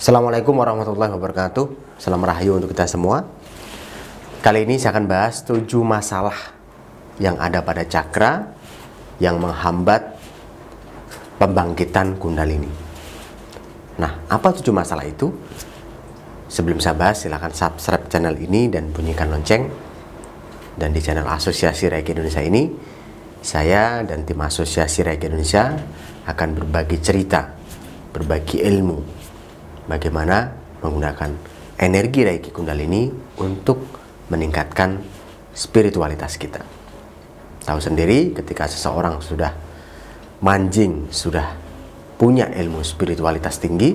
Assalamualaikum warahmatullahi wabarakatuh. Salam rahayu untuk kita semua. Kali ini saya akan bahas 7 masalah yang ada pada cakra yang menghambat pembangkitan kundalini. Nah, apa 7 masalah itu? Sebelum saya bahas, silakan subscribe channel ini dan bunyikan lonceng. Dan di channel Asosiasi Reiki Indonesia ini, saya dan tim Asosiasi Reiki Indonesia akan berbagi cerita, berbagi ilmu, bagaimana menggunakan energi Reiki Kundalini untuk meningkatkan spiritualitas kita. Tahu sendiri, ketika seseorang sudah manjing, sudah punya ilmu spiritualitas tinggi,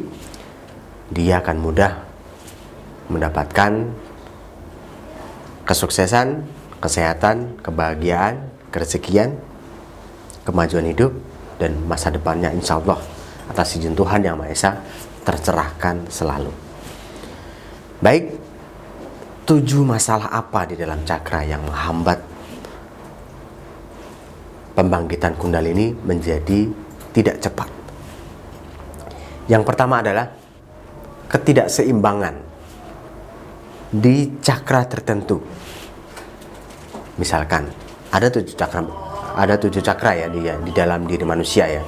dia akan mudah mendapatkan kesuksesan, kesehatan, kebahagiaan, kerezekian, kemajuan hidup, dan masa depannya insya Allah atas izin Tuhan Yang Maha Esa tercerahkan selalu. Baik, 7 masalah apa di dalam cakra yang menghambat pembangkitan kundalini menjadi tidak cepat? Yang pertama adalah ketidakseimbangan di cakra tertentu. Misalkan ada 7 cakra ya di dalam diri manusia ya,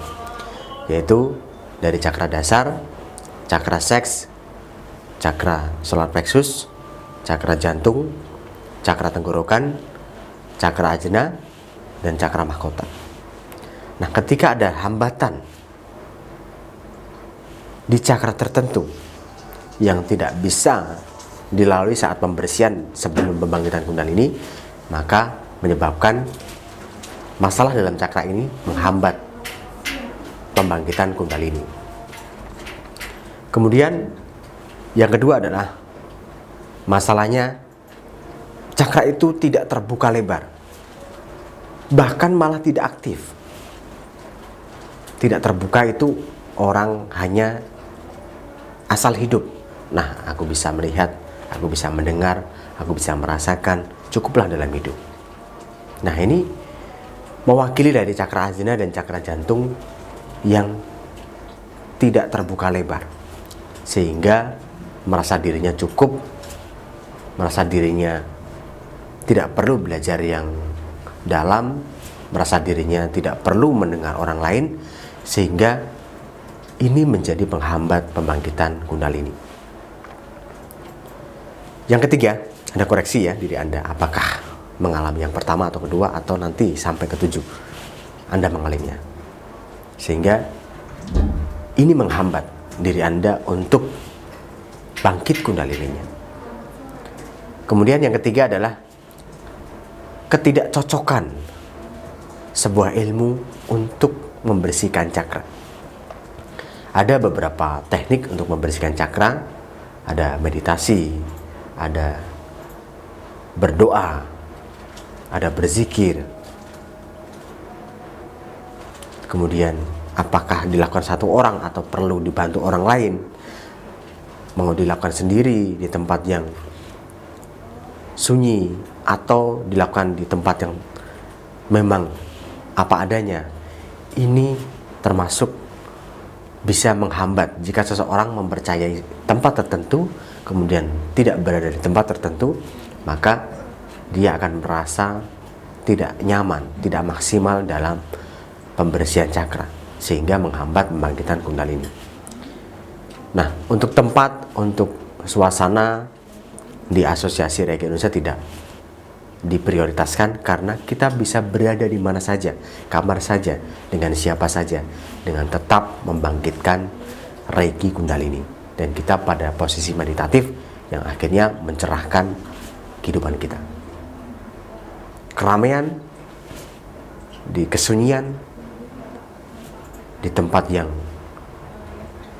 yaitu dari cakra dasar, cakra seks, cakra solar plexus, cakra jantung, cakra tenggorokan, cakra ajna, dan cakra mahkota. Nah, ketika ada hambatan di cakra tertentu yang tidak bisa dilalui saat pembersihan sebelum pembangkitan kundalini, maka menyebabkan masalah dalam cakra ini menghambat pembangkitan kundalini. Kemudian yang kedua adalah masalahnya cakra itu tidak terbuka lebar, bahkan malah tidak aktif. Tidak terbuka itu orang hanya asal hidup. Nah, aku bisa melihat, aku bisa mendengar, aku bisa merasakan, cukuplah dalam hidup. Nah, ini mewakili dari cakra ajna dan cakra jantung yang tidak terbuka lebar, sehingga merasa dirinya cukup, merasa dirinya tidak perlu belajar yang dalam, merasa dirinya tidak perlu mendengar orang lain, sehingga ini menjadi penghambat pembangkitan kundalini. Yang ketiga, ada koreksi ya diri Anda, apakah mengalami yang pertama atau kedua, atau nanti sampai ke-7 Anda mengalaminya, sehingga ini menghambat diri Anda untuk bangkit kundalininya. Kemudian yang ketiga adalah ketidakcocokan sebuah ilmu untuk membersihkan cakra. Ada beberapa teknik untuk membersihkan cakra, ada meditasi, ada berdoa, ada berzikir. Kemudian apakah dilakukan satu orang atau perlu dibantu orang lain, mau dilakukan sendiri di tempat yang sunyi atau dilakukan di tempat yang memang apa adanya, ini termasuk bisa menghambat. Jika seseorang mempercayai tempat tertentu kemudian tidak berada di tempat tertentu, maka dia akan merasa tidak nyaman, tidak maksimal dalam pembersihan cakra, sehingga menghambat pembangkitan kundalini. Nah, untuk tempat, untuk suasana di Asosiasi Reiki Indonesia tidak diprioritaskan, karena kita bisa berada di mana saja, kamar saja, dengan siapa saja, dengan tetap membangkitkan Reiki Kundalini, dan kita pada posisi meditatif yang akhirnya mencerahkan kehidupan kita. Keramaian, di kesunyian, di tempat yang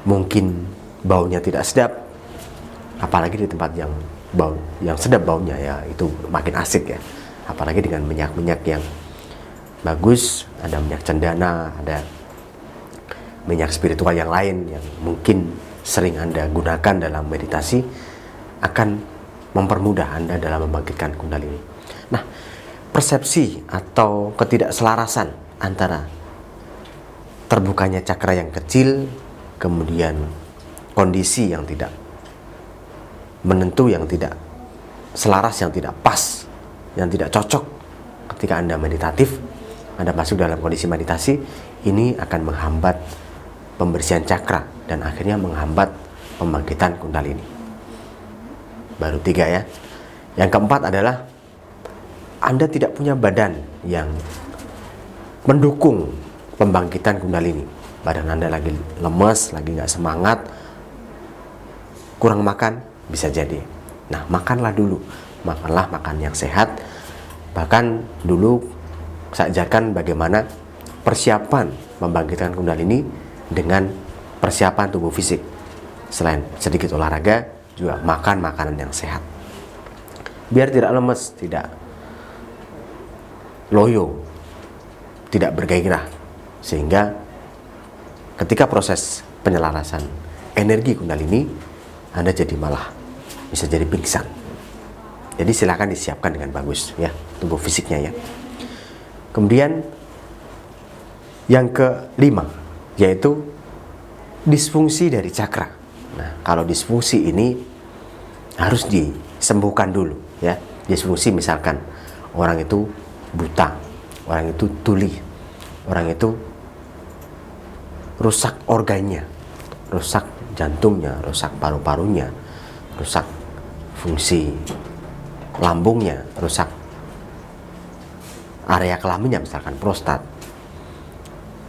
mungkin baunya tidak sedap, apalagi di tempat yang sedap baunya, ya itu makin asik ya. Apalagi dengan minyak-minyak yang bagus, ada minyak cendana, ada minyak spiritual yang lain yang mungkin sering Anda gunakan dalam meditasi, akan mempermudah Anda dalam membangkitkan kundalini. Nah, persepsi atau ketidakselarasan antara terbukanya cakra yang kecil, kemudian kondisi yang tidak menentu, yang tidak selaras, yang tidak pas, yang tidak cocok ketika Anda meditatif, Anda masuk dalam kondisi meditasi, ini akan menghambat pembersihan cakra dan akhirnya menghambat pembangkitan kundalini. Baru 3 ya. Yang keempat adalah Anda tidak punya badan yang mendukung pembangkitan kundalini. Badan Anda lagi lemes, lagi nggak semangat, kurang makan, bisa jadi. Nah, makanlah dulu. Makanlah makan yang sehat. Bahkan dulu saya ajarkan bagaimana persiapan membangkitkan kundalini dengan persiapan tubuh fisik. Selain sedikit olahraga, juga makan makanan yang sehat. Biar tidak lemes, tidak loyo, tidak bergairah. Sehingga ketika proses penyelarasan energi kundalini, Anda jadi malah bisa jadi pingsan. Jadi silakan disiapkan dengan bagus ya, tubuh fisiknya ya. Kemudian yang kelima yaitu disfungsi dari cakra. Nah, kalau disfungsi ini harus disembuhkan dulu ya. Disfungsi misalkan orang itu buta, orang itu tuli, orang itu rusak organnya, rusak jantungnya, rusak paru-parunya, rusak fungsi lambungnya, rusak area kelaminnya misalkan prostat.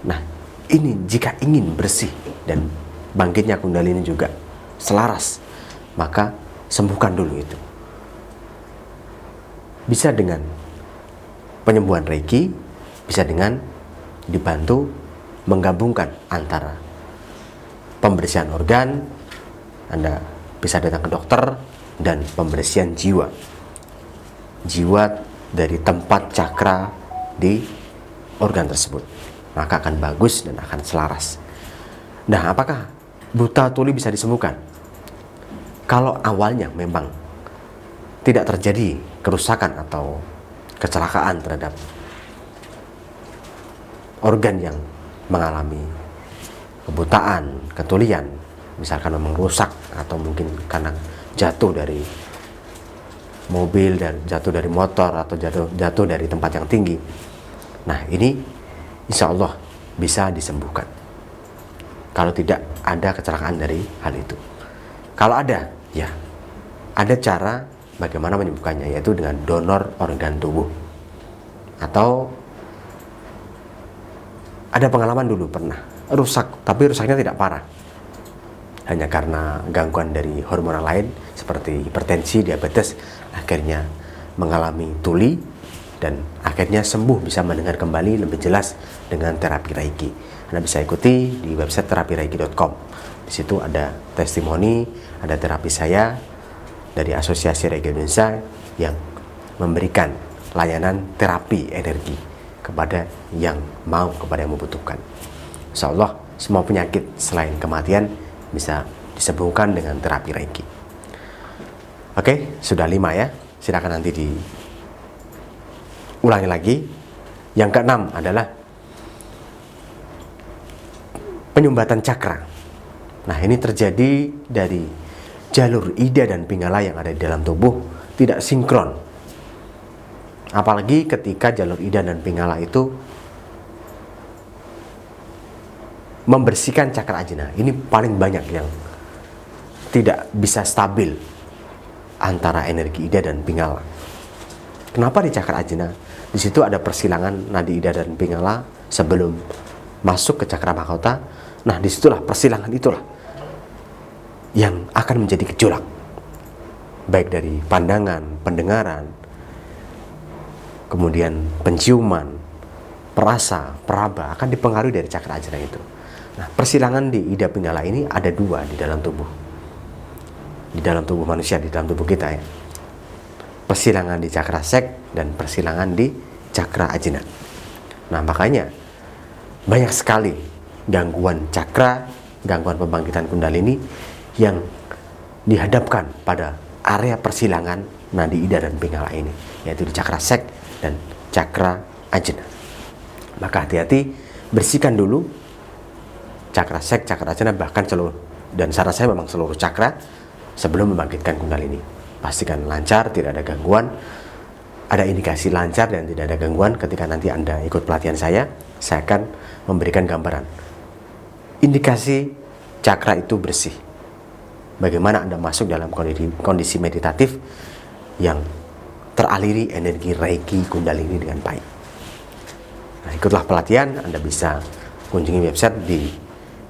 Nah, ini jika ingin bersih dan bangkitnya kundalini juga selaras, maka sembuhkan dulu itu. Bisa dengan penyembuhan Reiki, bisa dengan dibantu menggabungkan antara pembersihan organ, Anda bisa datang ke dokter, dan pembersihan jiwa dari tempat cakra di organ tersebut, maka akan bagus dan akan selaras. Nah, apakah buta tuli bisa disembuhkan? Kalau awalnya memang tidak terjadi kerusakan atau kecelakaan terhadap organ yang mengalami kebutaan, ketulian, misalkan memang rusak atau mungkin karena jatuh dari mobil dan jatuh dari motor atau jatuh dari tempat yang tinggi. Nah, ini insya Allah bisa disembuhkan kalau tidak ada kecelakaan dari hal itu. Kalau ada, ya ada cara bagaimana menyembuhkannya, yaitu dengan donor organ tubuh. Atau ada pengalaman dulu pernah rusak, tapi rusaknya tidak parah, hanya karena gangguan dari hormonal lain seperti hipertensi, diabetes, akhirnya mengalami tuli dan akhirnya sembuh, bisa mendengar kembali lebih jelas dengan terapi Reiki. Anda bisa ikuti di website terapireiki.com. Di situ ada testimoni, ada terapi saya dari Asosiasi Reiki Indonesia yang memberikan layanan terapi energi kepada yang mau, kepada yang membutuhkan. Insya Allah semua penyakit selain kematian bisa disembuhkan dengan terapi Reiki. Oke, sudah 5 ya. Silakan nanti diulangi lagi. Yang keenam adalah penyumbatan cakra. Nah, ini terjadi dari jalur Ida dan Pingala yang ada di dalam tubuh tidak sinkron. Apalagi ketika jalur Ida dan Pingala itu membersihkan cakra ajna. Ini paling banyak yang tidak bisa stabil antara energi Ida dan Pingala. Kenapa di cakra ajna? Di situ ada persilangan nadi Ida dan Pingala sebelum masuk ke cakra mahkota. Nah, disitulah persilangan itulah yang akan menjadi gejolak, baik dari pandangan, pendengaran, kemudian penciuman, perasa, peraba akan dipengaruhi dari cakra ajna itu. Nah, persilangan di Ida Pingala ini ada 2 di dalam tubuh. Di dalam tubuh manusia, di dalam tubuh kita ya. Persilangan di cakra sek dan persilangan di cakra ajna. Nah, makanya banyak sekali gangguan cakra, gangguan pembangkitan kundalini yang dihadapkan pada area persilangan nadi Ida dan Pingala ini, yaitu di cakra sek dan cakra ajna. Maka hati-hati, bersihkan dulu cakra sek, cakra ajna, bahkan seluruh dan saran saya memang seluruh cakra sebelum membangkitkan kundalini. Pastikan lancar, tidak ada gangguan. Ada indikasi lancar dan tidak ada gangguan ketika nanti Anda ikut pelatihan saya akan memberikan gambaran. Indikasi cakra itu bersih. Bagaimana Anda masuk dalam kondisi meditatif yang teraliri energi Reiki Kundalini dengan baik. Nah, ikutlah pelatihan. Anda bisa kunjungi website di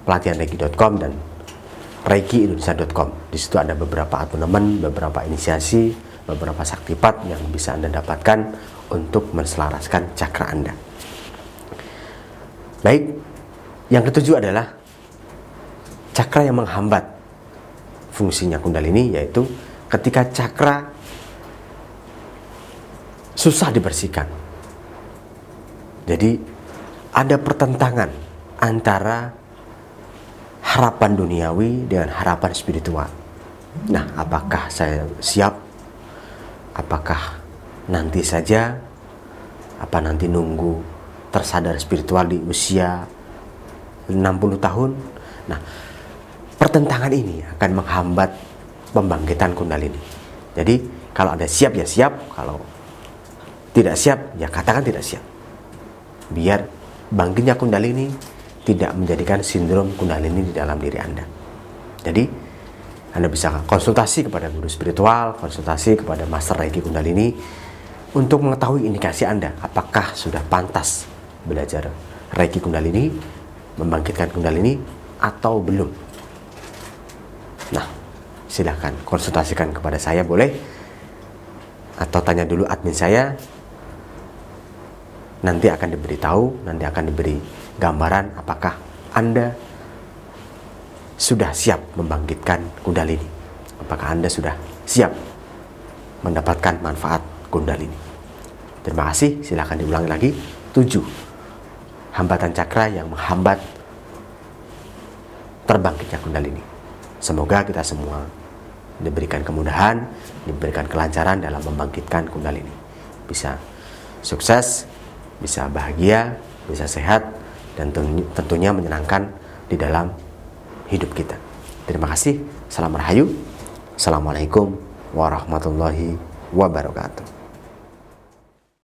pelatihanreiki.com dan reikiindonesia.com. Di situ ada beberapa abonemen, beberapa inisiasi, beberapa saktipat yang bisa Anda dapatkan untuk menselaraskan cakra Anda. Baik, yang ketujuh adalah cakra yang menghambat fungsinya kundalini, yaitu ketika cakra susah dibersihkan. Jadi ada pertentangan antara harapan duniawi dengan harapan spiritual. Nah, apakah saya siap? Apakah nanti saja? Apa nanti nunggu tersadar spiritual di usia 60 tahun? Nah, pertentangan ini akan menghambat pembangkitan kundalini. Jadi, kalau Anda siap ya siap, kalau tidak siap ya katakan tidak siap. Biar bangkitnya kundalini tidak menjadikan sindrom kundalini di dalam diri Anda. Jadi, Anda bisa konsultasi kepada guru spiritual, konsultasi kepada master Reiki Kundalini untuk mengetahui indikasi Anda, apakah sudah pantas belajar Reiki Kundalini, membangkitkan kundalini atau belum. Nah, silahkan konsultasikan kepada saya boleh, atau tanya dulu admin saya. Nanti akan diberitahu, nanti akan diberi gambaran apakah Anda sudah siap membangkitkan kundalini, apakah Anda sudah siap mendapatkan manfaat kundalini. Terima kasih. Silahkan diulangi lagi. 7 hambatan cakra yang menghambat terbangkitnya kundalini. Semoga kita semua diberikan kemudahan, diberikan kelancaran dalam membangkitkan kundalini. Bisa sukses, bisa bahagia, bisa sehat, dan tentunya menyenangkan di dalam hidup kita. Terima kasih. Salam Rahayu. Assalamualaikum warahmatullahi wabarakatuh.